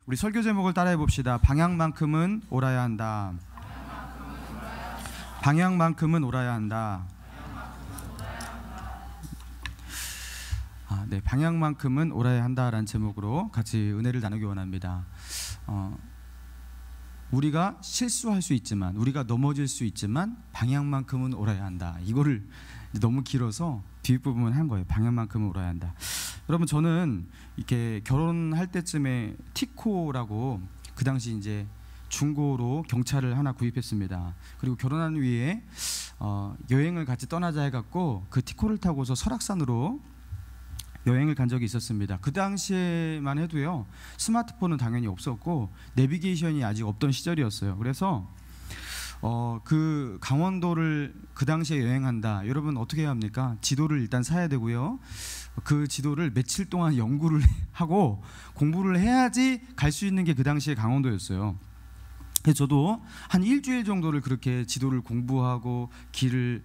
우리 설교 제목을 따라해 봅시다. 방향만큼은 옳아야 한다. 방향만큼은 옳아야 한다. 네, 방향만큼은 옳아야 한다라는 제목으로 같이 은혜를 나누기 원합니다. 우리가 실수할 수 있지만, 우리가 넘어질 수 있지만 방향만큼은 옳아야 한다. 이거를 너무 길어서 뒷부분은 한 거예요. 방향만큼은 옳아야 한다. 여러분, 저는 이렇게 결혼할 때쯤에 티코라고 그 당시 이제 중고로 경차를 하나 구입했습니다. 그리고 결혼한 후에 여행을 같이 떠나자 해갖고 그 티코를 타고서 설악산으로 여행을 간 적이 있었습니다. 그 당시에만 해도요, 스마트폰은 당연히 없었고 내비게이션이 아직 없던 시절이었어요. 그래서 그 강원도를 그 당시에 여행한다. 여러분 어떻게 해야 합니까? 지도를 일단 사야 되고요. 그 지도를 며칠 동안 연구를 하고 공부를 해야지 갈 수 있는 게 그 당시에 강원도였어요. 그래서 저도 한 일주일 정도를 그렇게 지도를 공부하고 길을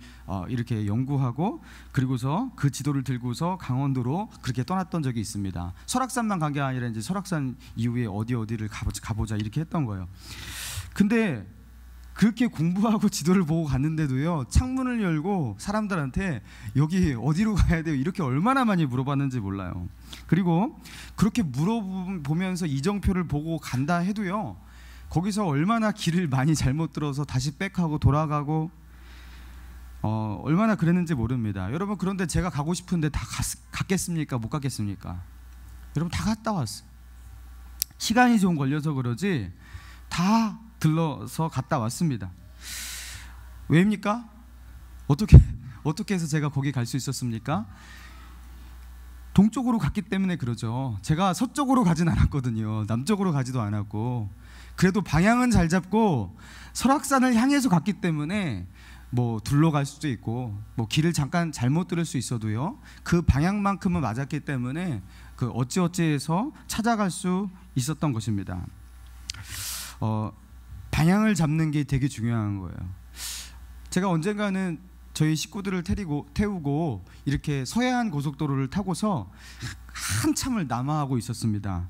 이렇게 연구하고, 그리고서 그 지도를 들고서 강원도로 그렇게 떠났던 적이 있습니다. 설악산만 간 게 아니라 이제 설악산 이후에 어디를 가보자 이렇게 했던 거예요. 근데 그렇게 공부하고 지도를 보고 갔는데도요, 창문을 열고 사람들한테 여기 어디로 가야 돼요? 이렇게 얼마나 많이 물어봤는지 몰라요. 그리고 그렇게 물어보면서 이정표를 보고 간다 해도요, 거기서 얼마나 길을 많이 잘못 들어서 다시 백하고 돌아가고 얼마나 그랬는지 모릅니다. 여러분, 그런데 제가 가고 싶은데 다 갔겠습니까? 못 갔겠습니까? 여러분, 다 갔다 왔어요. 시간이 좀 걸려서 그러지 다 들러서 갔다 왔습니다. 왜입니까? 어떻게 해서 제가 거기 갈 수 있었습니까? 동쪽으로 갔기 때문에 그러죠. 제가 서쪽으로 가진 않았거든요. 남쪽으로 가지도 않았고, 그래도 방향은 잘 잡고 설악산을 향해서 갔기 때문에 뭐 둘러갈 수도 있고 뭐 길을 잠깐 잘못 들을 수 있어도요, 그 방향만큼은 맞았기 때문에 그 어찌어찌해서 찾아갈 수 있었던 것입니다. 방향을 잡는 게 되게 중요한 거예요. 제가 언젠가는 저희 식구들을 태우고 이렇게 서해안 고속도로를 타고서 한참을 남하하고 있었습니다.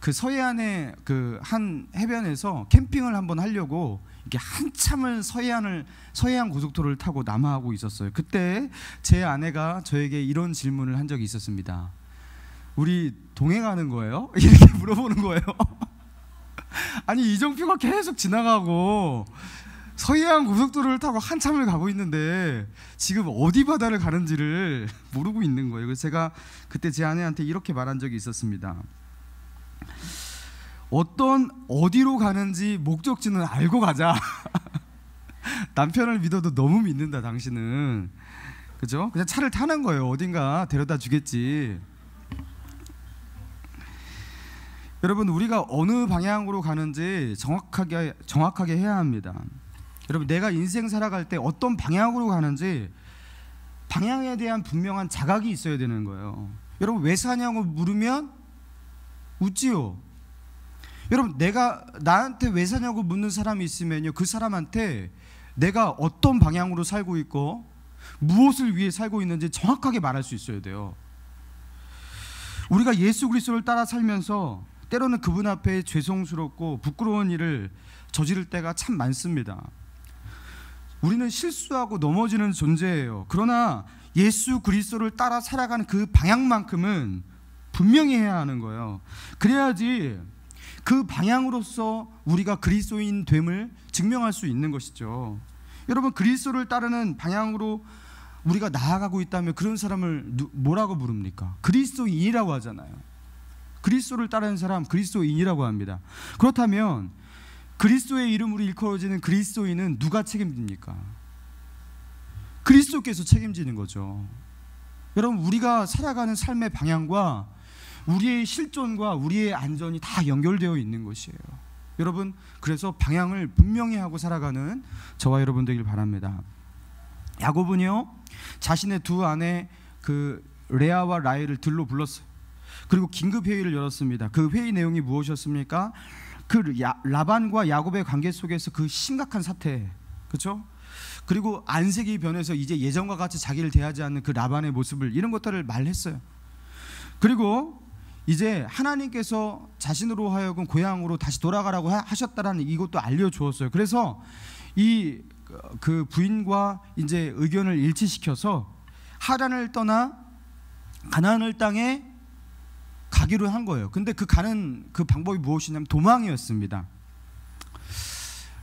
그 서해안의 그 한 해변에서 캠핑을 한번 하려고 이렇게 한참을 서해안 고속도로를 타고 남하하고 있었어요. 그때 제 아내가 저에게 이런 질문을 한 적이 있었습니다. 우리 동행하는 거예요? 이렇게 물어보는 거예요. 아니, 이정표가 계속 지나가고 서해안 고속도로를 타고 한참을 가고 있는데 지금 어디 바다를 가는지를 모르고 있는 거예요. 그래서 제가 그때 제 아내한테 이렇게 말한 적이 있었습니다. 어디로 가는지 목적지는 알고 가자. 남편을 믿어도 너무 믿는다 당신은. 그죠? 그냥 차를 타는 거예요. 어딘가 데려다 주겠지. 여러분, 우리가 어느 방향으로 가는지 정확하게 해야 합니다. 여러분, 내가 인생 살아갈 때 어떤 방향으로 가는지 방향에 대한 분명한 자각이 있어야 되는 거예요. 여러분, 왜 사냐고 물으면 웃지요. 여러분, 내가 나한테 왜 사냐고 묻는 사람이 있으면요, 그 사람한테 내가 어떤 방향으로 살고 있고 무엇을 위해 살고 있는지 정확하게 말할 수 있어야 돼요. 우리가 예수 그리스도를 따라 살면서 때로는 그분 앞에 죄송스럽고 부끄러운 일을 저지를 때가 참 많습니다. 우리는 실수하고 넘어지는 존재예요. 그러나 예수 그리스도를 따라 살아가는 그 방향만큼은 분명히 해야 하는 거예요. 그래야지 그 방향으로서 우리가 그리스도인 됨을 증명할 수 있는 것이죠. 여러분, 그리스도를 따르는 방향으로 우리가 나아가고 있다면 그런 사람을 뭐라고 부릅니까? 그리스도인이라고 하잖아요. 그리스도를 따르는 사람 그리스도인이라고 합니다. 그렇다면 그리스도의 이름으로 일컬어지는 그리스도인은 누가 책임집니까? 그리스도께서 책임지는 거죠. 여러분, 우리가 살아가는 삶의 방향과 우리의 실존과 우리의 안전이 다 연결되어 있는 것이에요. 여러분, 그래서 방향을 분명히 하고 살아가는 저와 여러분 되길 바랍니다. 야곱은요, 자신의 두 아내 그 레아와 라헬을 들로 불렀어요. 그리고 긴급 회의를 열었습니다. 그 회의 내용이 무엇이었습니까? 그 라반과 야곱의 관계 속에서 그 심각한 사태, 그렇죠? 그리고 안색이 변해서 이제 예전과 같이 자기를 대하지 않는 그 라반의 모습을, 이런 것들을 말했어요. 그리고 이제 하나님께서 자신으로 하여금 고향으로 다시 돌아가라고 하셨다라는 이것도 알려주었어요. 그래서 그 부인과 이제 의견을 일치시켜서 하란을 떠나 가나안 땅에 가기로 한 거예요. 근데 가는 그 방법이 무엇이냐면 도망이었습니다.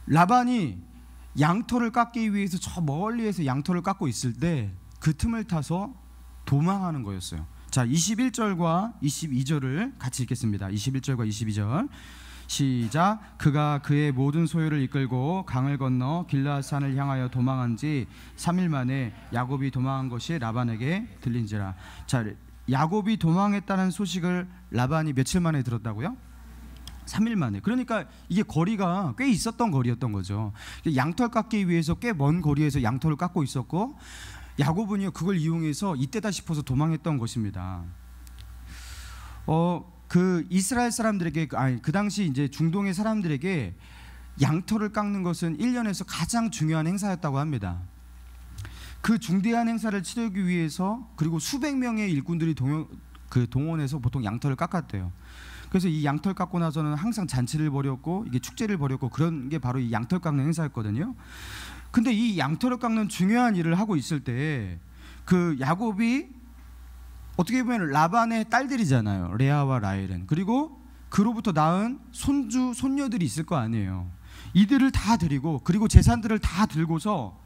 라반이 양털을 깎기 위해서 저 멀리에서 양털을 깎고 있을 때 그 틈을 타서 도망하는 거였어요. 자, 21절과 22절을 같이 읽겠습니다. 21절과 22절 시작. 그가 그의 모든 소유를 이끌고 강을 건너 길르앗산을 향하여 도망한 지 3일 만에 야곱이 도망한 것이 라반에게 들린지라. 자, 야곱이 도망했다는 소식을 라반이 며칠 만에 들었다고요? 3일 만에. 그러니까 이게 거리가 꽤 있었던 거리였던 거죠. 양털 깎기 위해서 꽤 먼 거리에서 양털을 깎고 있었고, 야곱은요 그걸 이용해서 이때다 싶어서 도망했던 것입니다. 그 이스라엘 사람들에게, 그 당시 이제 중동의 사람들에게 양털을 깎는 것은 1년에서 가장 중요한 행사였다고 합니다. 그 중대한 행사를 치르기 위해서 그리고 수백 명의 일꾼들이 동원해서 보통 양털을 깎았대요. 그래서 이 양털 깎고 나서는 항상 잔치를 벌였고 이게 축제를 벌였고 그런 게 바로 이 양털 깎는 행사였거든요. 근데 이 양털을 깎는 중요한 일을 하고 있을 때 그 야곱이 어떻게 보면 라반의 딸들이잖아요. 레아와 라헬은. 그리고 그로부터 낳은 손주 손녀들이 있을 거 아니에요. 이들을 다 데리고 그리고 재산들을 다 들고서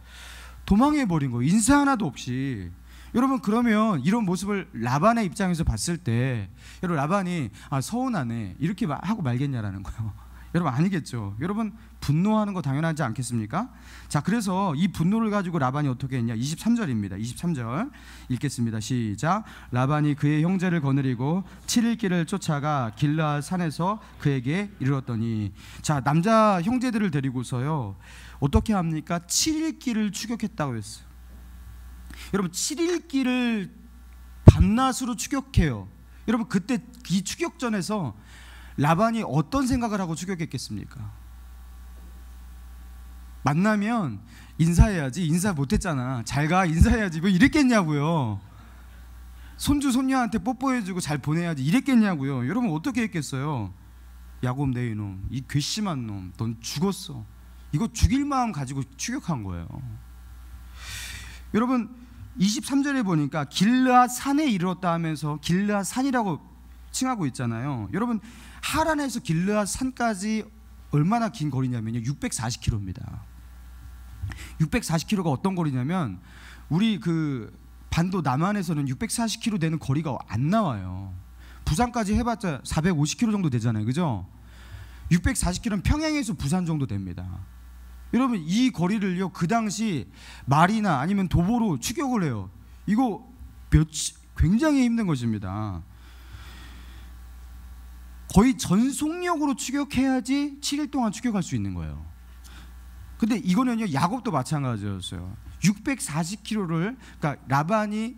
도망해 버린 거예요. 인사 하나도 없이. 여러분, 그러면 이런 모습을 라반의 입장에서 봤을 때 여러분, 라반이 서운하네 이렇게 하고 말겠냐라는 거예요. 여러분, 아니겠죠. 여러분, 분노하는 거 당연하지 않겠습니까? 자, 그래서 이 분노를 가지고 라반이 어떻게 했냐. 23절입니다 23절 읽겠습니다. 시작. 라반이 그의 형제를 거느리고 7일 길을 쫓아가 길르앗 산에서 그에게 이르렀더니, 자, 남자 형제들을 데리고서요 어떻게 합니까? 7일 길을 추격했다고 했어요. 여러분, 7일 길을 밤낮으로 추격해요. 여러분, 그때 이 추격전에서 라반이 어떤 생각을 하고 추격했겠습니까? 만나면 인사해야지, 인사 못했잖아, 잘가 인사해야지, 뭐 이랬겠냐고요. 손주 손녀한테 뽀뽀해주고 잘 보내야지 이랬겠냐고요. 여러분, 어떻게 했겠어요? 야곱 내 이놈, 이 괘씸한 놈, 넌 죽었어. 이거 죽일 마음 가지고 추격한 거예요. 여러분, 23절에 보니까 길르앗 산에 이르렀다 하면서 길르앗 산이라고 칭하고 있잖아요. 여러분, 하란에서 길르앗 산까지 얼마나 긴 거리냐면요 640km입니다 640km가 어떤 거리냐면 우리 그 반도 남한에서는 640km 되는 거리가 안 나와요. 부산까지 해봤자 450km 정도 되잖아요, 그죠? 640km는 평양에서 부산 정도 됩니다. 여러분, 이 거리를요 그 당시 말이나 아니면 도보로 추격을 해요. 이거 굉장히 힘든 것입니다. 거의 전속력으로 추격해야지 7일 동안 추격할 수 있는 거예요. 근데 이거는요 야곱도 마찬가지였어요. 640km를, 그러니까 라반이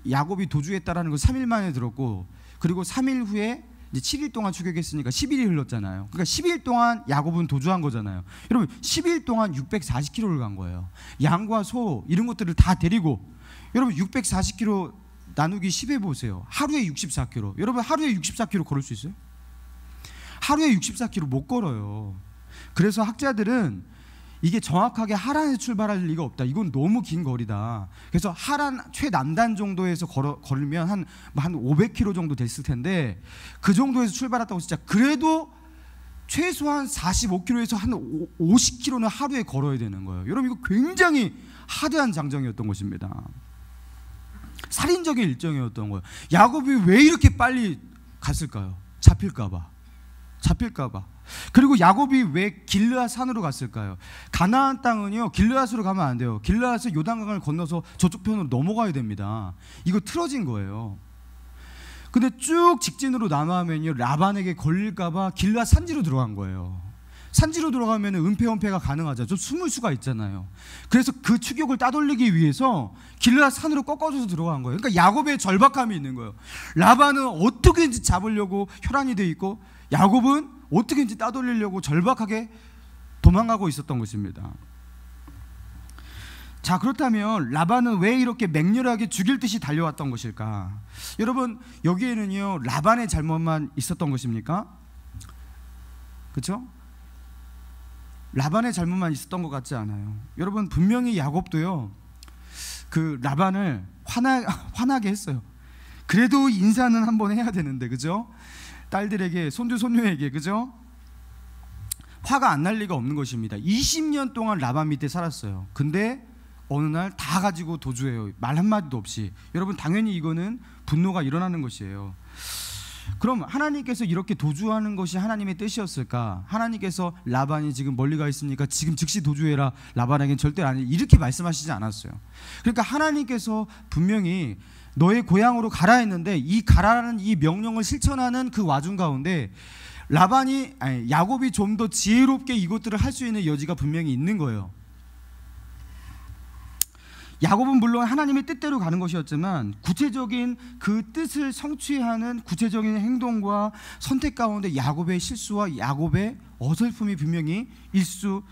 야곱이 도주했다라는 걸 3일 만에 들었고, 그리고 3일 후에 이제 7일 동안 추격했으니까 10일이 흘렀잖아요. 그러니까 10일 동안 야곱은 도주한 거잖아요. 여러분, 10일 동안 640km를 간 거예요. 양과 소 이런 것들을 다 데리고. 여러분, 640km 나누기 10해 보세요. 하루에 64km. 여러분, 하루에 64km 걸을 수 있어요? 하루에 64km 못 걸어요. 그래서 학자들은 이게 정확하게 하란에서 출발할 리가 없다. 이건 너무 긴 거리다. 그래서 하란 최남단 정도에서 걸으면 한 500km 정도 됐을 텐데 그 정도에서 출발했다고 진짜 그래도 최소한 45km에서 한 50km는 하루에 걸어야 되는 거예요. 여러분, 이거 굉장히 하드한 장정이었던 것입니다. 살인적인 일정이었던 거예요. 야곱이 왜 이렇게 빨리 갔을까요? 잡힐까봐. 그리고 야곱이 왜 길르앗 산으로 갔을까요? 가나안 땅은요 길르앗으로 가면 안 돼요. 길르앗은 요단강을 건너서 저쪽 편으로 넘어가야 됩니다. 이거 틀어진 거예요. 근데 쭉 직진으로 남아면요 라반에게 걸릴까봐 길르앗 산지로 들어간 거예요. 산지로 들어가면 은폐 가능하죠. 좀 숨을 수가 있잖아요. 그래서 그 추격을 따돌리기 위해서 길르앗 산으로 꺾어져서 들어간 거예요. 그러니까 야곱의 절박함이 있는 거예요. 라반은 어떻게든지 잡으려고 혈안이 돼 있고, 야곱은 어떻게든지 따돌리려고 절박하게 도망가고 있었던 것입니다. 자, 그렇다면 라반은 왜 이렇게 맹렬하게 죽일 듯이 달려왔던 것일까? 여러분, 여기에는요 라반의 잘못만 있었던 것입니까? 그렇죠? 라반의 잘못만 있었던 것 같지 않아요. 여러분, 분명히 야곱도요 그 라반을 화나게 했어요. 그래도 인사는 한번 해야 되는데, 그죠? 딸들에게, 손주 손녀에게, 그죠? 화가 안 날 리가 없는 것입니다. 20년 동안 라반 밑에 살았어요. 근데 어느 날 다 가지고 도주해요. 말 한마디도 없이. 여러분, 당연히 이거는 분노가 일어나는 것이에요. 그럼 하나님께서 이렇게 도주하는 것이 하나님의 뜻이었을까? 하나님께서 라반이 지금 멀리 가 있으니까 지금 즉시 도주해라, 라반에겐 절대 아니, 이렇게 말씀하시지 않았어요. 그러니까 하나님께서 분명히 너의 고향으로 가라 했는데, 이 가라는 이 명령을 실천하는 그 와중 가운데 야곱이 좀 더 지혜롭게 이것들을 할 수 있는 여지가 분명히 있는 거예요. 야곱은 물론 하나님의 뜻대로 가는 것이었지만 구체적인 그 뜻을 성취하는 구체적인 행동과 선택 가운데 야곱의 실수와 야곱의 어설픔이 분명히 있을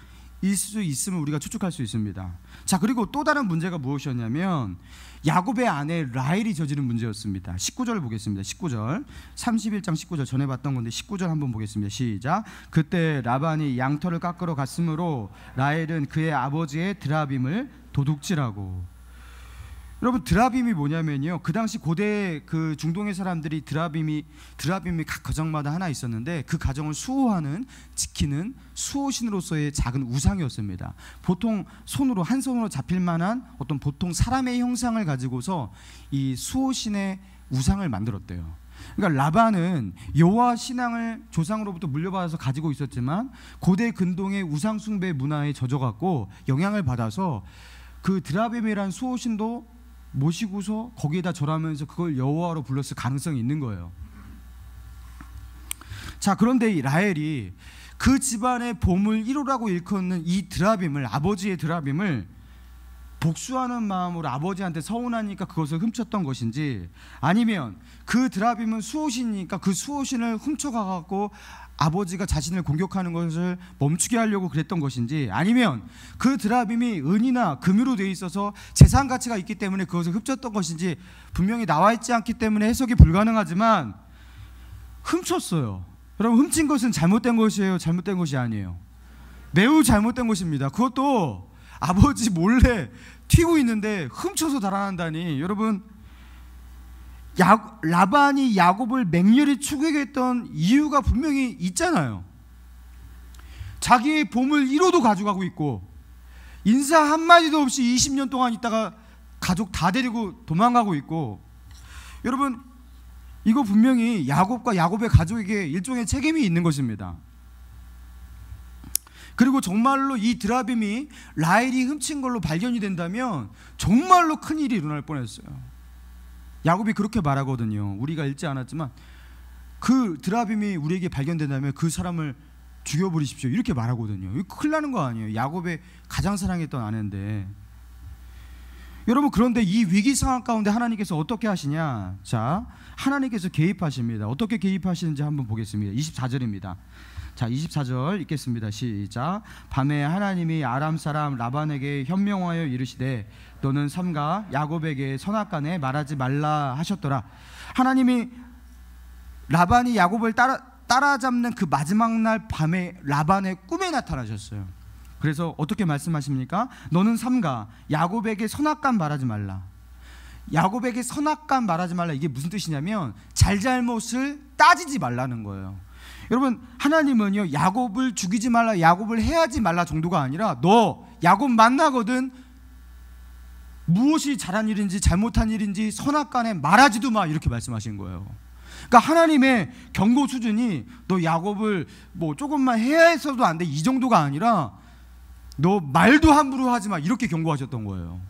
수 있음을 우리가 추측할 수 있습니다. 자, 그리고 또 다른 문제가 무엇이었냐면 야곱의 아내 라헬이 저지른 문제였습니다. 19절 보겠습니다. 19절, 31장 19절 전에 봤던 건데 19절 한번 보겠습니다. 시작. 그때 라반이 양털을 깎으러 갔으므로 라헬은 그의 아버지의 드라빔을 도둑질하고. 여러분, 드라빔이 뭐냐면요, 그 당시 고대 그 중동의 사람들이 드라빔이 각 가정마다 하나 있었는데 그 가정을 수호하는, 지키는 수호신으로서의 작은 우상이었습니다. 보통 한 손으로 잡힐 만한 어떤 보통 사람의 형상을 가지고서 이 수호신의 우상을 만들었대요. 그러니까 라반은 여호와 신앙을 조상으로부터 물려받아서 가지고 있었지만 고대 근동의 우상 숭배 문화에 젖어갖고 영향을 받아서 그 드라빔이라는 수호신도 모시고서 거기에다 절하면서 그걸 여호와로 불렀을 가능성이 있는 거예요. 자, 그런데 이 라헬이 그 집안의 보물 1호라고 일컫는 이 드라빔을, 아버지의 드라빔을 복수하는 마음으로 아버지한테 서운하니까 그것을 훔쳤던 것인지, 아니면 그 드라빔은 수호신이니까 그 수호신을 훔쳐가갖고 아버지가 자신을 공격하는 것을 멈추게 하려고 그랬던 것인지, 아니면 그 드라빔이 은이나 금으로 되어 있어서 재산 가치가 있기 때문에 그것을 훔쳤던 것인지 분명히 나와 있지 않기 때문에 해석이 불가능하지만 훔쳤어요. 여러분, 훔친 것은 잘못된 것이에요? 잘못된 것이 아니에요? 매우 잘못된 것입니다. 그것도 아버지 몰래 튀고 있는데 훔쳐서 달아난다니. 여러분, 라반이 야곱을 맹렬히 추격했던 이유가 분명히 있잖아요. 자기의 보물 1호도 가져가고 있고 인사 한마디도 없이 20년 동안 있다가 가족 다 데리고 도망가고 있고. 여러분, 이거 분명히 야곱과 야곱의 가족에게 일종의 책임이 있는 것입니다. 그리고 정말로 이 드라빔이 라헬이 훔친 걸로 발견이 된다면 정말로 큰일이 일어날 뻔했어요. 야곱이 그렇게 말하거든요. 우리가 읽지 않았지만 그 드라빔이 우리에게 발견된다면 그 사람을 죽여버리십시오, 이렇게 말하거든요. 이거 큰일 나는 거 아니에요? 야곱의 가장 사랑했던 아내인데. 여러분, 그런데 이 위기 상황 가운데 하나님께서 어떻게 하시냐? 자, 하나님께서 개입하십니다. 어떻게 개입하시는지 한번 보겠습니다. 24절입니다. 자, 24절 읽겠습니다. 시작. 밤에 하나님이 아람 사람 라반에게 현명하여 이르시되 너는 삼가 야곱에게 선악간에 말하지 말라 하셨더라. 하나님이 라반이 야곱을 따라잡는 그 마지막 날 밤에 라반의 꿈에 나타나셨어요. 그래서 어떻게 말씀하십니까? 너는 삼가 야곱에게 선악간 말하지 말라. 야곱에게 선악간 말하지 말라. 이게 무슨 뜻이냐면 잘잘못을 따지지 말라는 거예요. 여러분, 하나님은요 야곱을 죽이지 말라, 야곱을 해하지 말라 정도가 아니라 너 야곱 만나거든 무엇이 잘한 일인지 잘못한 일인지 선악간에 말하지도 마, 이렇게 말씀하신 거예요. 그러니까 하나님의 경고 수준이 너 야곱을 뭐 조금만 해야해서도 안 돼, 이 정도가 아니라 너 말도 함부로 하지 마, 이렇게 경고하셨던 거예요.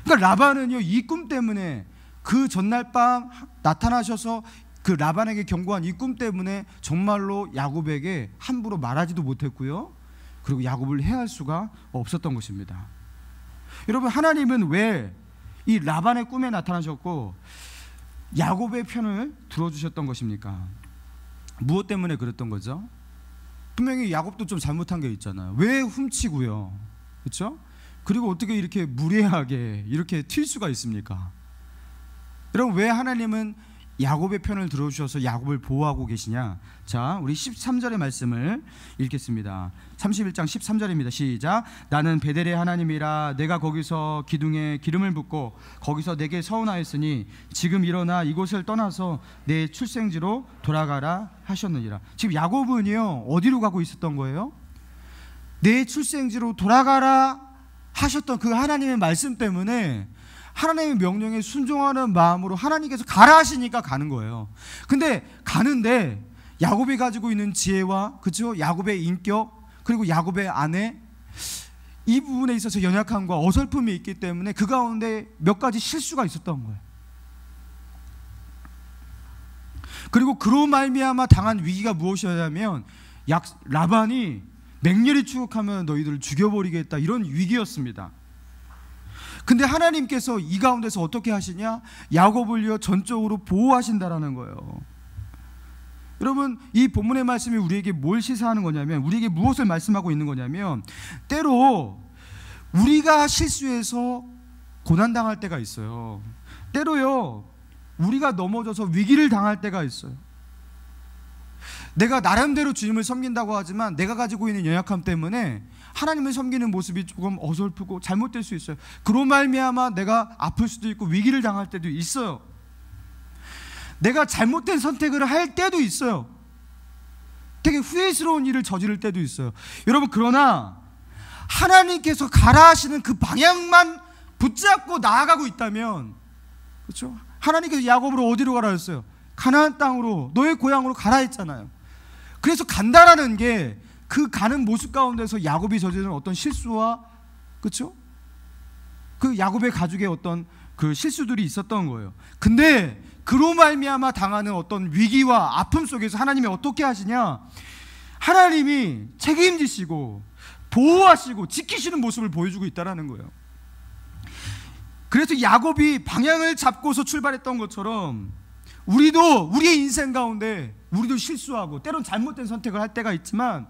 그러니까 라반은요 이 꿈 때문에 그 전날 밤 나타나셔서 그 라반에게 경고한 이 꿈 때문에 정말로 야곱에게 함부로 말하지도 못했고요, 그리고 야곱을 해할 수가 없었던 것입니다. 여러분, 하나님은 왜 이 라반의 꿈에 나타나셨고 야곱의 편을 들어주셨던 것입니까? 무엇 때문에 그랬던 거죠? 분명히 야곱도 좀 잘못한 게 있잖아요. 왜 훔치고요, 그렇죠? 그리고 어떻게 이렇게 무례하게 이렇게 튈 수가 있습니까? 여러분, 왜 하나님은 야곱의 편을 들어주셔서 야곱을 보호하고 계시냐? 자, 우리 13절의 말씀을 읽겠습니다. 31장 13절입니다. 시작. 나는 베델의 하나님이라. 내가 거기서 기둥에 기름을 붓고 거기서 내게 서운하였으니 지금 일어나 이곳을 떠나서 내 출생지로 돌아가라 하셨느니라. 지금 야곱은요, 어디로 가고 있었던 거예요? 내 출생지로 돌아가라 하셨던 그 하나님의 말씀 때문에 하나님의 명령에 순종하는 마음으로 하나님께서 가라 하시니까 가는 거예요. 근데 가는데 야곱이 가지고 있는 지혜와, 그렇죠? 야곱의 인격, 그리고 야곱의 아내, 이 부분에 있어서 연약함과 어설픔이 있기 때문에 그 가운데 몇 가지 실수가 있었던 거예요. 그리고 그로 말미암아 당한 위기가 무엇이었냐면 라반이 맹렬히 추격하면 너희들을 죽여버리겠다, 이런 위기였습니다. 근데 하나님께서 이 가운데서 어떻게 하시냐? 야곱을요 전적으로 보호하신다라는 거예요. 여러분, 이 본문의 말씀이 우리에게 뭘 시사하는 거냐면, 우리에게 무엇을 말씀하고 있는 거냐면, 때로 우리가 실수해서 고난당할 때가 있어요. 때로요 우리가 넘어져서 위기를 당할 때가 있어요. 내가 나름대로 주님을 섬긴다고 하지만 내가 가지고 있는 연약함 때문에 하나님을 섬기는 모습이 조금 어설프고 잘못될 수 있어요. 그로 말미암아 내가 아플 수도 있고 위기를 당할 때도 있어요. 내가 잘못된 선택을 할 때도 있어요. 되게 후회스러운 일을 저지를 때도 있어요. 여러분, 그러나 하나님께서 가라 하시는 그 방향만 붙잡고 나아가고 있다면, 그렇죠? 하나님께서 야곱으로 어디로 가라 했어요? 가나안 땅으로, 너의 고향으로 가라 했잖아요. 그래서 간다라는 게 그 가는 모습 가운데서 야곱이 저지른 어떤 실수와, 그렇죠? 그 야곱의 가족의 어떤 그 실수들이 있었던 거예요. 근데 그로 말미암아 당하는 어떤 위기와 아픔 속에서 하나님이 어떻게 하시냐? 하나님이 책임지시고 보호하시고 지키시는 모습을 보여주고 있다는 거예요. 그래서 야곱이 방향을 잡고서 출발했던 것처럼 우리도 우리의 인생 가운데 우리도 실수하고 때론 잘못된 선택을 할 때가 있지만,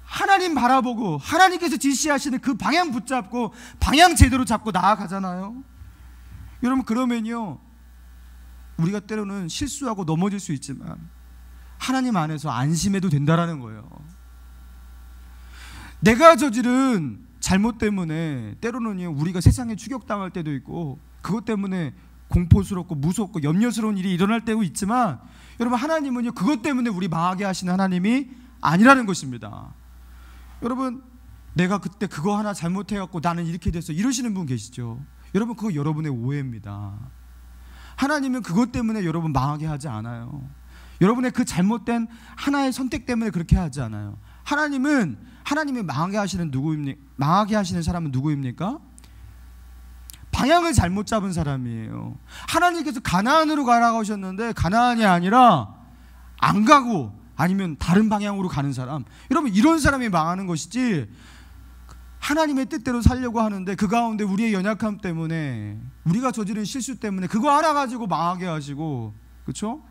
하나님 바라보고 하나님께서 지시하시는 그 방향 붙잡고 방향 제대로 잡고 나아가잖아요. 여러분, 그러면요 우리가 때로는 실수하고 넘어질 수 있지만 하나님 안에서 안심해도 된다라는 거예요. 내가 저지른 잘못 때문에 때로는요 우리가 세상에 추격당할 때도 있고, 그것 때문에 공포스럽고 무섭고 염려스러운 일이 일어날 때도 있지만, 여러분, 하나님은요 그것 때문에 우리 망하게 하시는 하나님이 아니라는 것입니다. 여러분, 내가 그때 그거 하나 잘못해갖고 나는 이렇게 됐어, 이러시는 분 계시죠? 여러분, 그거 여러분의 오해입니다. 하나님은 그것 때문에 여러분 망하게 하지 않아요. 여러분의 그 잘못된 하나의 선택 때문에 그렇게 하지 않아요. 하나님이 망하게 하시는 사람은 누구입니까? 방향을 잘못 잡은 사람이에요. 하나님께서 가나안으로 가라고 하셨는데 가나안이 아니라 안 가고 아니면 다른 방향으로 가는 사람, 여러분, 이런 사람이 망하는 것이지, 하나님의 뜻대로 살려고 하는데 그 가운데 우리의 연약함 때문에, 우리가 저지른 실수 때문에 그거 하나 가지고 망하게 하시고, 그렇죠?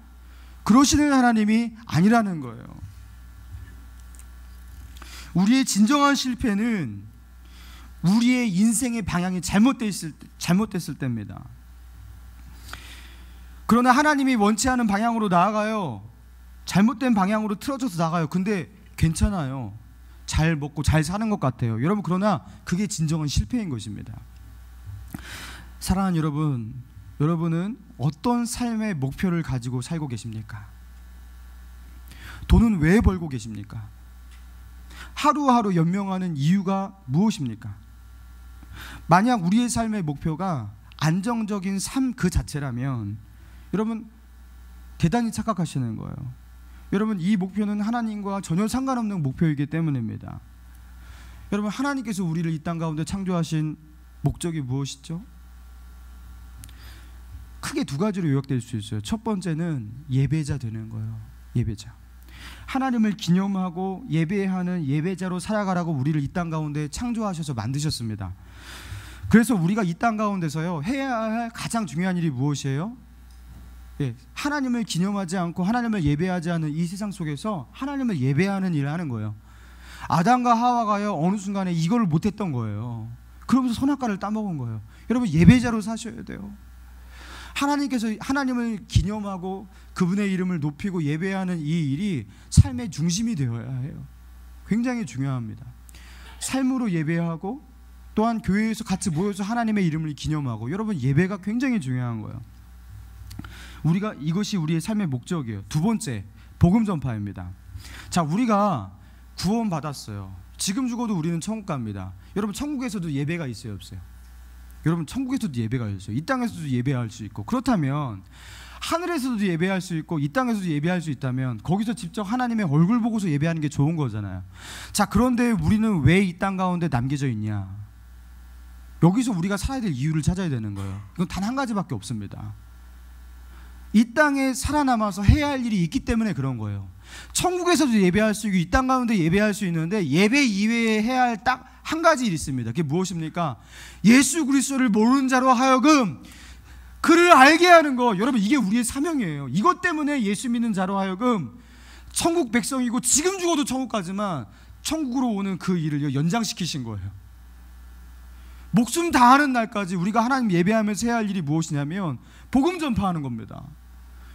그러시는 하나님이 아니라는 거예요. 우리의 진정한 실패는 우리의 인생의 방향이 잘못됐을 때입니다. 그러나 하나님이 원치 않은 방향으로 나아가요. 잘못된 방향으로 틀어져서 나가요. 근데 괜찮아요. 잘 먹고 잘 사는 것 같아요. 여러분, 그러나 그게 진정한 실패인 것입니다. 사랑하는 여러분, 여러분은 어떤 삶의 목표를 가지고 살고 계십니까? 돈은 왜 벌고 계십니까? 하루하루 연명하는 이유가 무엇입니까? 만약 우리의 삶의 목표가 안정적인 삶 그 자체라면 여러분 대단히 착각하시는 거예요. 여러분, 이 목표는 하나님과 전혀 상관없는 목표이기 때문입니다. 여러분, 하나님께서 우리를 이 땅 가운데 창조하신 목적이 무엇이죠? 크게 두 가지로 요약될 수 있어요. 첫 번째는 예배자 되는 거예요. 예배자. 하나님을 기념하고 예배하는 예배자로 살아가라고 우리를 이 땅 가운데 창조하셔서 만드셨습니다. 그래서 우리가 이 땅 가운데서요 해야 할 가장 중요한 일이 무엇이에요? 하나님을 기념하지 않고 하나님을 예배하지 않은 이 세상 속에서 하나님을 예배하는 일을 하는 거예요. 아담과 하와가요 어느 순간에 이걸 못했던 거예요. 그러면서 선악과를 따먹은 거예요. 여러분, 예배자로 사셔야 돼요. 하나님께서 하나님을 기념하고 그분의 이름을 높이고 예배하는 이 일이 삶의 중심이 되어야 해요. 굉장히 중요합니다. 삶으로 예배하고 또한 교회에서 같이 모여서 하나님의 이름을 기념하고, 여러분, 예배가 굉장히 중요한 거예요. 이것이 우리의 삶의 목적이에요. 두 번째, 복음 전파입니다. 자, 우리가 구원 받았어요. 지금 죽어도 우리는 천국 갑니다. 여러분, 천국에서도 예배가 있어요, 없어요? 여러분, 천국에서도 예배가 있어요. 이 땅에서도 예배할 수 있고, 그렇다면 하늘에서도 예배할 수 있고 이 땅에서도 예배할 수 있다면 거기서 직접 하나님의 얼굴 보고서 예배하는 게 좋은 거잖아요. 자, 그런데 우리는 왜 이 땅 가운데 남겨져 있냐? 여기서 우리가 살아야 될 이유를 찾아야 되는 거예요. 이건 단 한 가지밖에 없습니다. 이 땅에 살아남아서 해야 할 일이 있기 때문에 그런 거예요. 천국에서도 예배할 수 있고 이 땅 가운데 예배할 수 있는데, 예배 이외에 해야 할 딱 한 가지 일이 있습니다. 그게 무엇입니까? 예수 그리스도를 모르는 자로 하여금 그를 알게 하는 거. 여러분, 이게 우리의 사명이에요. 이것 때문에 예수 믿는 자로 하여금 천국 백성이고 지금 죽어도 천국 가지만 천국으로 오는 그 일을 연장시키신 거예요. 목숨 다하는 날까지 우리가 하나님 예배하면서 해야 할 일이 무엇이냐면 복음 전파하는 겁니다.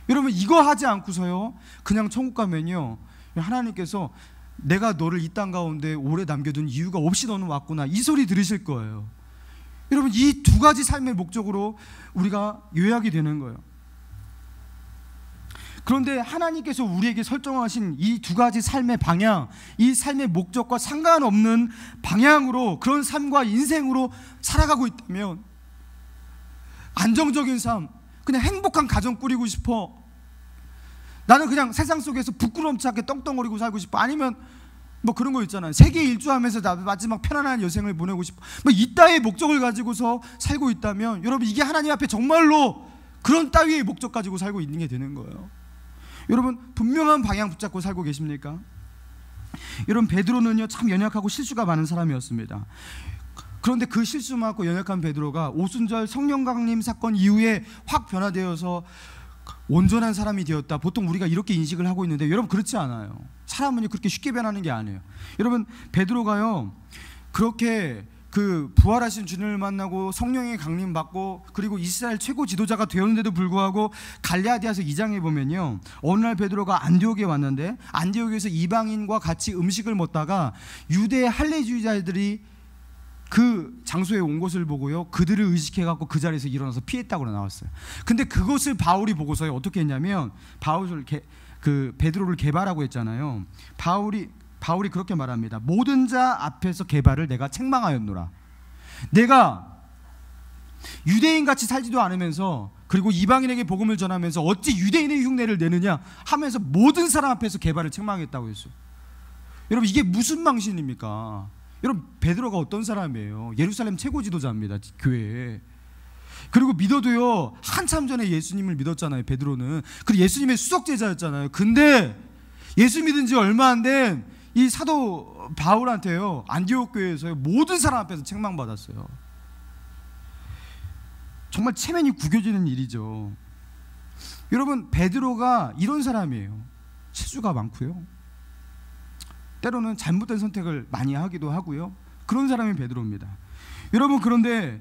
여러분, 이거 하지 않고서요 그냥 천국 가면요, 하나님께서 내가 너를 이 땅 가운데 오래 남겨둔 이유가 없이 너는 왔구나, 이 소리 들으실 거예요. 여러분, 이 두 가지 삶의 목적으로 우리가 요약이 되는 거예요. 그런데 하나님께서 우리에게 설정하신 이 두 가지 삶의 방향, 이 삶의 목적과 상관없는 방향으로, 그런 삶과 인생으로 살아가고 있다면, 안정적인 삶, 그냥 행복한 가정 꾸리고 싶어, 나는 그냥 세상 속에서 부끄럼치 않게 떵떵거리고 살고 싶어, 아니면 뭐 그런 거 있잖아요. 세계 일주하면서 나 마지막 편안한 여생을 보내고 싶어, 뭐 이따위의 목적을 가지고서 살고 있다면, 여러분, 이게 하나님 앞에 정말로 그런 따위의 목적 가지고 살고 있는 게 되는 거예요. 여러분, 분명한 방향 붙잡고 살고 계십니까? 여러분, 베드로는요 참 연약하고 실수가 많은 사람이었습니다. 그런데 그 실수 많고 연약한 베드로가 오순절 성령 강림 사건 이후에 확 변화되어서 온전한 사람이 되었다. 보통 우리가 이렇게 인식을 하고 있는데, 여러분, 그렇지 않아요. 사람은 그렇게 쉽게 변하는 게 아니에요. 여러분, 베드로가요 그렇게 그 부활하신 주님을 만나고 성령의 강림 받고 그리고 이스라엘 최고 지도자가 되었는데도 불구하고 갈라디아서 2장에 보면요, 어느 날 베드로가 안디옥에 왔는데, 안디옥에서 이방인과 같이 음식을 먹다가 유대 할례주의자들이 그 장소에 온 것을 보고요, 그들을 의식해갖고 그 자리에서 일어나서 피했다고 나왔어요. 근데 그것을 바울이 보고서 어떻게 했냐면, 베드로를 개발하고 했잖아요. 바울이 그렇게 말합니다. 모든 자 앞에서 개발을 내가 책망하였노라. 내가 유대인같이 살지도 않으면서 그리고 이방인에게 복음을 전하면서 어찌 유대인의 흉내를 내느냐 하면서 모든 사람 앞에서 개발을 책망했다고 했어요. 여러분, 이게 무슨 망신입니까? 여러분, 베드로가 어떤 사람이에요? 예루살렘 최고 지도자입니다, 교회에. 그리고 믿어도요, 한참 전에 예수님을 믿었잖아요, 베드로는. 그리고 예수님의 수석제자였잖아요. 근데 예수 믿은 지 얼마 안 된 이 사도 바울한테요, 안디옥 교회에서요 모든 사람 앞에서 책망받았어요. 정말 체면이 구겨지는 일이죠. 여러분, 베드로가 이런 사람이에요. 실수가 많고요, 때로는 잘못된 선택을 많이 하기도 하고요, 그런 사람이 베드로입니다. 여러분, 그런데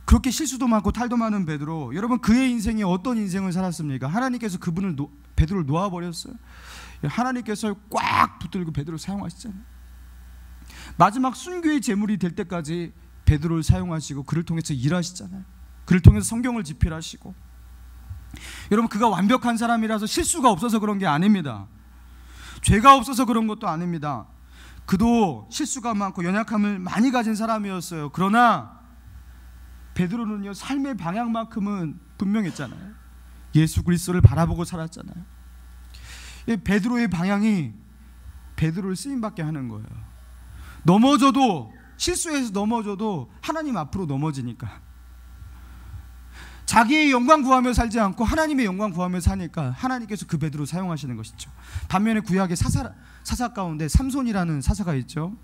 그렇게 실수도 많고 탈도 많은 베드로, 여러분, 그의 인생이 어떤 인생을 살았습니까? 하나님께서 베드로를 놓아버렸어요. 하나님께서 꽉 붙들고 베드로를 사용하시잖아요. 마지막 순교의 제물이 될 때까지 베드로를 사용하시고 그를 통해서 일하시잖아요. 그를 통해서 성경을 집필하시고. 여러분, 그가 완벽한 사람이라서 실수가 없어서 그런 게 아닙니다. 죄가 없어서 그런 것도 아닙니다. 그도 실수가 많고 연약함을 많이 가진 사람이었어요. 그러나 베드로는요, 삶의 방향만큼은 분명했잖아요. 예수 그리스도를 바라보고 살았잖아요. 베드로의 방향이 베드로를 쓰임받게 하는 거예요. 넘어져도, 실수해서 넘어져도 하나님 앞으로 넘어지니까, 자기의 영광 구하며 살지 않고 하나님의 영광 구하며 사니까 하나님께서 그 베드로 사용하시는 것이죠. 반면에 구약의 사사 가운데 삼손이라는 사사가 있죠.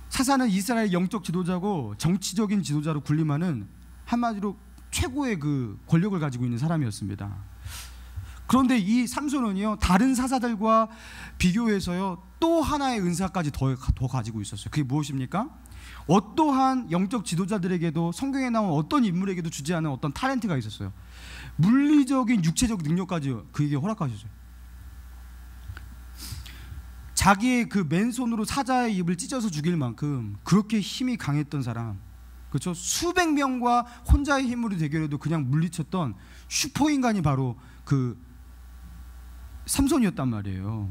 사사는 이스라엘 영적 지도자고 정치적인 지도자로 군림하는, 한마디로 최고의 그 권력을 가지고 있는 사람이었습니다. 그런데 이 삼손은요, 다른 사사들과 비교해서요 또 하나의 은사까지 더 가지고 있었어요. 그게 무엇입니까? 어떠한 영적 지도자들에게도 성경에 나온 어떤 인물에게도 주지 않은 어떤 탤런트가 있었어요. 물리적인 육체적 능력까지 그에게 허락하셨어요. 자기의 그 맨손으로 사자의 입을 찢어서 죽일 만큼 그렇게 힘이 강했던 사람, 그렇죠? 수백 명과 혼자의 힘으로 대결해도 그냥 물리쳤던 슈퍼인간이 바로 그 삼손이었단 말이에요.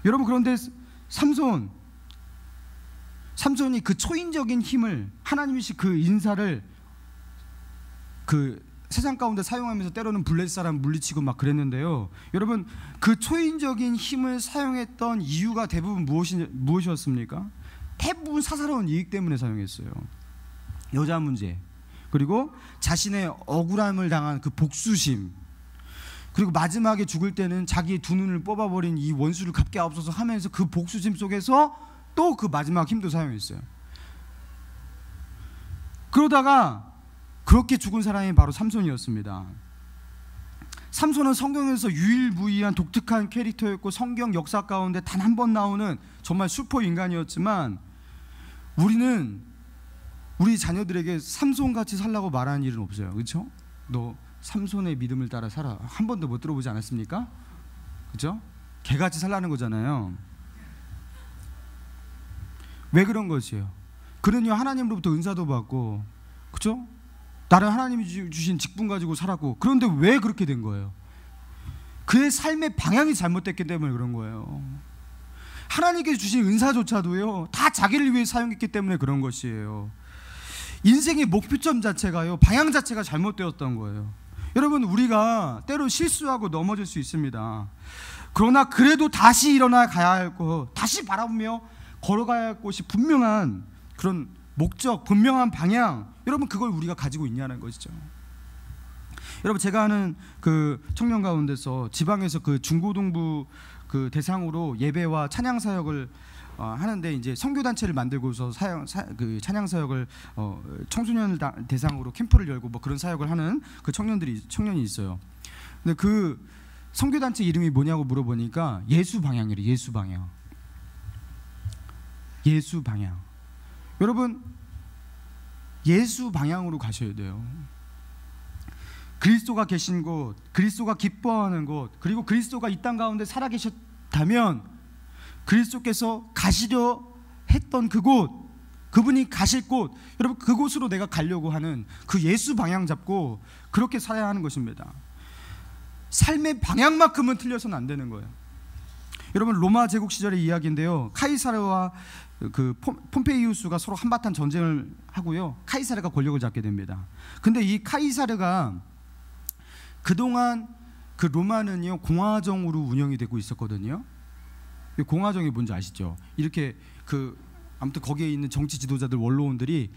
여러분, 그런데 삼손이 그 초인적인 힘을, 하나님이 그 인사를 그 세상 가운데 사용하면서 때로는 블레셋 사람 물리치고 막 그랬는데요. 여러분, 그 초인적인 힘을 사용했던 이유가 대부분 무엇이었습니까? 대부분 사사로운 이익 때문에 사용했어요. 여자 문제, 그리고 자신의 억울함을 당한 그 복수심, 그리고 마지막에 죽을 때는 자기의 두 눈을 뽑아버린 이 원수를 갚게 하옵소서 하면서 그 복수심 속에서 또 그 마지막 힘도 사용했어요. 그러다가 그렇게 죽은 사람이 바로 삼손이었습니다. 삼손은 성경에서 유일무이한 독특한 캐릭터였고 성경 역사 가운데 단 한 번 나오는 정말 슈퍼 인간이었지만, 우리는 우리 자녀들에게 삼손같이 살라고 말하는 일은 없어요. 그렇죠? 너 삼손의 믿음을 따라 살아, 한 번도 못 들어보지 않았습니까? 그렇죠? 개같이 살라는 거잖아요. 왜 그런 것이에요? 그는요, 하나님으로부터 은사도 받고, 그렇죠? 나를 하나님이 주신 직분 가지고 살았고, 그런데 왜 그렇게 된 거예요? 그의 삶의 방향이 잘못됐기 때문에 그런 거예요. 하나님께서 주신 은사조차도요, 다 자기를 위해 사용했기 때문에 그런 것이에요. 인생의 목표점 자체가요, 방향 자체가 잘못되었던 거예요. 여러분, 우리가 때로 실수하고 넘어질 수 있습니다. 그러나 그래도 다시 일어나 가야 할 것, 다시 바라보며 걸어가야 할 곳이 분명한 그런 목적, 분명한 방향, 여러분, 그걸 우리가 가지고 있냐는 것이죠. 여러분, 제가 아는 그 청년 가운데서 지방에서 그 중고등부 그 대상으로 예배와 찬양 사역을 하는데, 이제 선교단체를 만들고서 그 찬양 사역을 청소년을 대상으로 캠프를 열고 뭐 그런 사역을 하는 그 청년이 있어요. 근데 그 선교단체 이름이 뭐냐고 물어보니까 예수 방향이래. 예수 방향. 예수 방향. 여러분, 예수 방향으로 가셔야 돼요. 그리스도가 계신 곳, 그리스도가 기뻐하는 곳, 그리고 그리스도가 이 땅 가운데 살아계셨다면 그리스도께서 가시려 했던 그곳, 그분이 가실 곳, 여러분, 그곳으로 내가 가려고 하는 그 예수 방향 잡고 그렇게 살아야 하는 것입니다. 삶의 방향만큼은 틀려서는 안 되는 거예요. 여러분, 로마 제국 시절의 이야기인데요, 카이사르와 그 폼페이우스가 서로 한바탕 전쟁을 하고요, 카이사르가 권력을 잡게 됩니다. 근데 이 카이사르가 그동안 그 로마는요, 공화정으로 운영이 되고 있었거든요. 공화정이 뭔지 아시죠? 이렇게 그 아무튼 거기에 있는 정치 지도자들, 원로원들이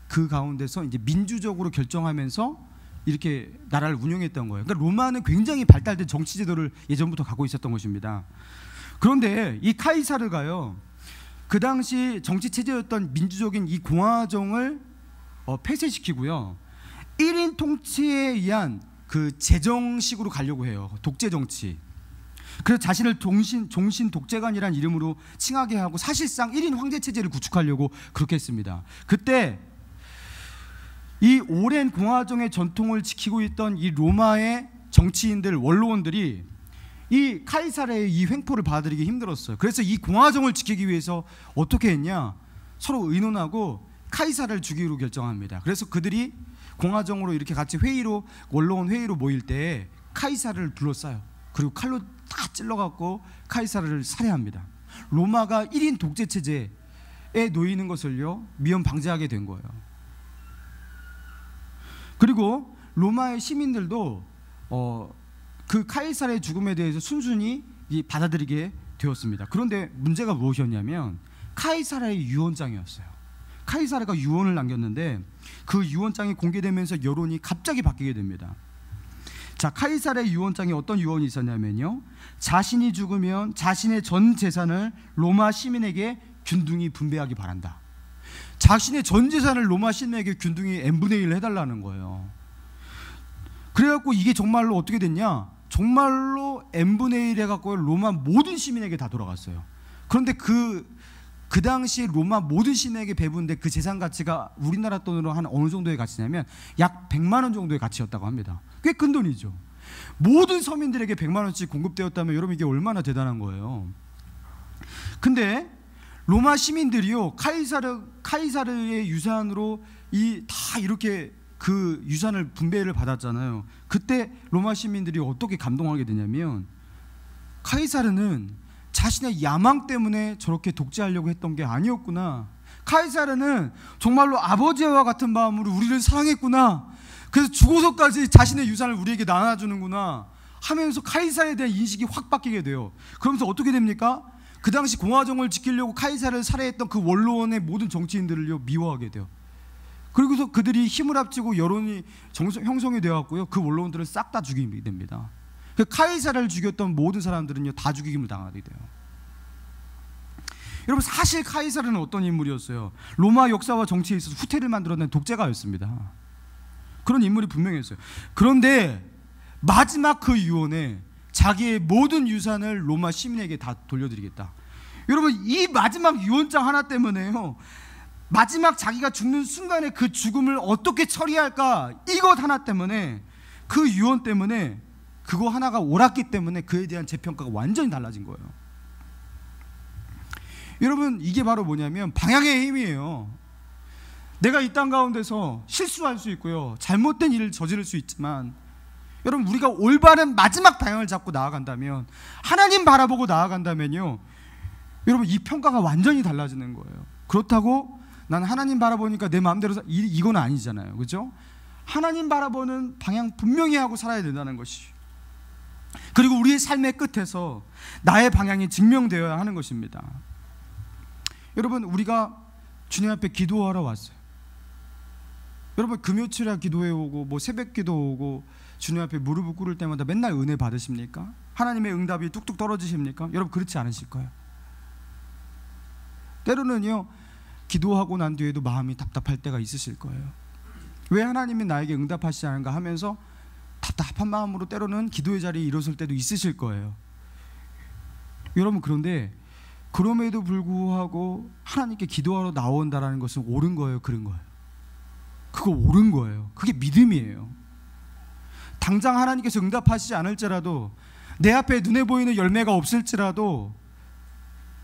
그 가운데서 이제 민주적으로 결정하면서 이렇게 나라를 운영했던 거예요. 그러니까 로마는 굉장히 발달된 정치 제도를 예전부터 갖고 있었던 것입니다. 그런데 이 카이사르가요, 그 당시 정치 체제였던 민주적인 이 공화정을 폐쇄시키고요, 1인 통치에 의한 그 제정식으로 가려고 해요. 독재 정치. 그래서 자신을 종신 독재관이라는 이름으로 칭하게 하고 사실상 1인 황제 체제를 구축하려고 그렇게 했습니다. 그때 이 오랜 공화정의 전통을 지키고 있던 이 로마의 정치인들, 원로원들이 이 카이사르의 이 횡포를 받아들이기 힘들었어요. 그래서 이 공화정을 지키기 위해서 어떻게 했냐, 서로 의논하고 카이사르를 죽이기로 결정합니다. 그래서 그들이 공화정으로 이렇게 같이 회의로, 원로원 회의로 모일 때 카이사르를 둘러싸요. 그리고 칼로 다 찔러갖고 카이사르를 살해합니다. 로마가 1인 독재 체제에 놓이는 것을요, 미연 방지하게 된 거예요. 그리고 로마의 시민들도 그 카이사르의 죽음에 대해서 순순히 받아들이게 되었습니다. 그런데 문제가 무엇이었냐면 카이사르의 유언장이었어요. 카이사르가 유언을 남겼는데 그 유언장이 공개되면서 여론이 갑자기 바뀌게 됩니다. 자, 카이사르의 유언장에 어떤 유언이 있었냐면요, 자신이 죽으면 자신의 전 재산을 로마 시민에게 균등히 분배하기 바란다. 자신의 전 재산을 로마 시민에게 균등히 n분의 1 해달라는 거예요. 그래갖고 이게 정말로 어떻게 됐냐, 정말로 n분의 1 해갖고 로마 모든 시민에게 다 돌아갔어요. 그런데 그 그 당시 로마 모든 시민에게 배부인데 그 재산 가치가 우리나라 돈으로 한 어느 정도의 가치냐면 약 100만 원 정도의 가치였다고 합니다. 꽤 큰 돈이죠. 모든 서민들에게 100만 원씩 공급되었다면 여러분 이게 얼마나 대단한 거예요. 근데 로마 시민들이요, 카이사르의 유산으로 다 이렇게 그 유산을 분배를 받았잖아요. 그때 로마 시민들이 어떻게 감동하게 되냐면, 카이사르는 자신의 야망 때문에 저렇게 독재하려고 했던 게 아니었구나. 카이사르는 정말로 아버지와 같은 마음으로 우리를 사랑했구나. 그래서 죽어서까지 자신의 유산을 우리에게 나눠주는구나 하면서 카이사르에 대한 인식이 확 바뀌게 돼요. 그러면서 어떻게 됩니까? 그 당시 공화정을 지키려고 카이사르를 살해했던 그 원로원의 모든 정치인들을 미워하게 돼요. 그리고서 그들이 힘을 합치고 여론이 형성이 되었고요, 그 원로원들을 싹 다 죽이게 됩니다. 그 카이사르를 죽였던 모든 사람들은요 다 죽임을 당하게 돼요. 여러분, 사실 카이사르는 어떤 인물이었어요? 로마 역사와 정치에 있어서 후퇴를 만들어낸 독재가였습니다. 그런 인물이 분명했어요. 그런데 마지막 그 유언에 자기의 모든 유산을 로마 시민에게 다 돌려드리겠다. 여러분, 이 마지막 유언장 하나 때문에요, 마지막 자기가 죽는 순간에 그 죽음을 어떻게 처리할까, 이것 하나 때문에, 그 유언 때문에, 그거 하나가 옳았기 때문에 그에 대한 재평가가 완전히 달라진 거예요. 여러분, 이게 바로 뭐냐면 방향의 힘이에요. 내가 이 땅 가운데서 실수할 수 있고요, 잘못된 일을 저지를 수 있지만, 여러분, 우리가 올바른 마지막 방향을 잡고 나아간다면, 하나님 바라보고 나아간다면요, 여러분, 이 평가가 완전히 달라지는 거예요. 그렇다고 난 하나님 바라보니까 내 마음대로 이건 아니잖아요. 그렇죠? 하나님 바라보는 방향 분명히 하고 살아야 된다는 것이, 그리고 우리의 삶의 끝에서 나의 방향이 증명되어야 하는 것입니다. 여러분, 우리가 주님 앞에 기도하러 왔어요. 여러분, 금요일에 기도해 오고 뭐 새벽 기도 오고 주님 앞에 무릎을 꿇을 때마다 맨날 은혜 받으십니까? 하나님의 응답이 뚝뚝 떨어지십니까? 여러분, 그렇지 않으실 거예요. 때로는요, 기도하고 난 뒤에도 마음이 답답할 때가 있으실 거예요. 왜 하나님이 나에게 응답하시지 않은가 하면서 답답한 마음으로 때로는 기도의 자리에 일어설 때도 있으실 거예요. 여러분, 그런데 그럼에도 불구하고 하나님께 기도하러 나온다라는 것은 옳은 거예요, 그른 거예요? 그거 옳은 거예요. 그게 믿음이에요. 당장 하나님께서 응답하시지 않을지라도, 내 앞에 눈에 보이는 열매가 없을지라도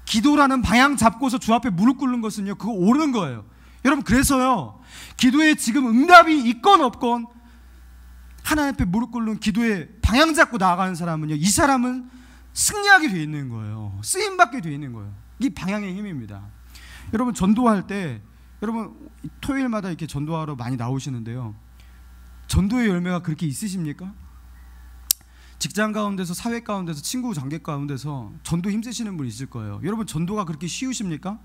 기도라는 방향 잡고서 주 앞에 무릎 꿇는 것은요, 그거 옳은 거예요. 여러분, 그래서요, 기도에 지금 응답이 있건 없건 하나님 앞에 무릎 꿇는 기도에 방향 잡고 나아가는 사람은요, 이 사람은 승리하게 되어 있는 거예요. 쓰임받게 되어 있는 거예요. 이 방향의 힘입니다. 여러분, 전도할 때, 여러분 토요일마다 이렇게 전도하러 많이 나오시는데요, 전도의 열매가 그렇게 있으십니까? 직장 가운데서, 사회 가운데서, 친구 관계 가운데서 전도 힘쓰시는 분 있을 거예요. 여러분, 전도가 그렇게 쉬우십니까?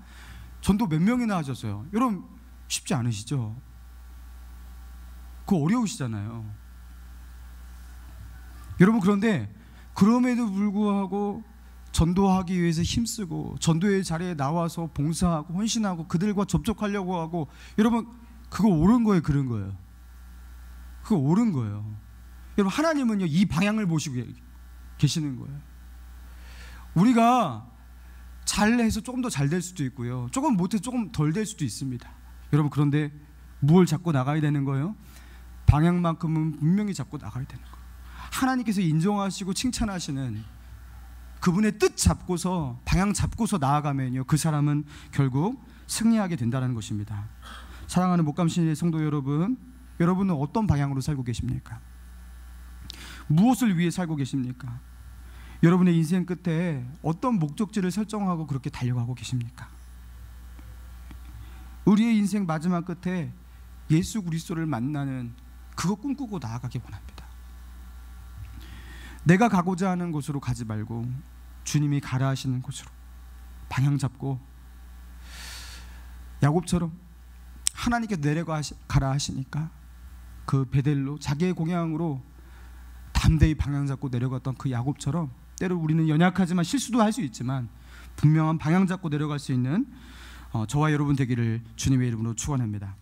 전도 몇 명이나 하셨어요? 여러분, 쉽지 않으시죠? 그거 어려우시잖아요. 여러분, 그런데 그럼에도 불구하고 전도하기 위해서 힘쓰고 전도의 자리에 나와서 봉사하고 헌신하고 그들과 접촉하려고 하고, 여러분, 그거 옳은 거예요, 그런 거예요? 그거 옳은 거예요. 여러분, 하나님은요, 이 방향을 보시고 계시는 거예요. 우리가 잘해서 조금 더 잘 될 수도 있고요, 조금 못해서 조금 덜 될 수도 있습니다. 여러분, 그런데 무엇을 잡고 나가야 되는 거예요? 방향만큼은 분명히 잡고 나가야 되는 거예요. 하나님께서 인정하시고 칭찬하시는 그분의 뜻 잡고서, 방향 잡고서 나아가면요, 그 사람은 결국 승리하게 된다는 것입니다. 사랑하는 목감신의 성도 여러분, 여러분은 어떤 방향으로 살고 계십니까? 무엇을 위해 살고 계십니까? 여러분의 인생 끝에 어떤 목적지를 설정하고 그렇게 달려가고 계십니까? 우리의 인생 마지막 끝에 예수 그리스도를 만나는 그거 꿈꾸고 나아가기 원합니다. 내가 가고자 하는 곳으로 가지 말고 주님이 가라 하시는 곳으로 방향 잡고, 야곱처럼 하나님께 내려가라 하시니까 그 베델로 자기의 공양으로 담대히 방향 잡고 내려갔던 그 야곱처럼, 때로 우리는 연약하지만 실수도 할 수 있지만 분명한 방향 잡고 내려갈 수 있는 저와 여러분 되기를 주님의 이름으로 축원합니다.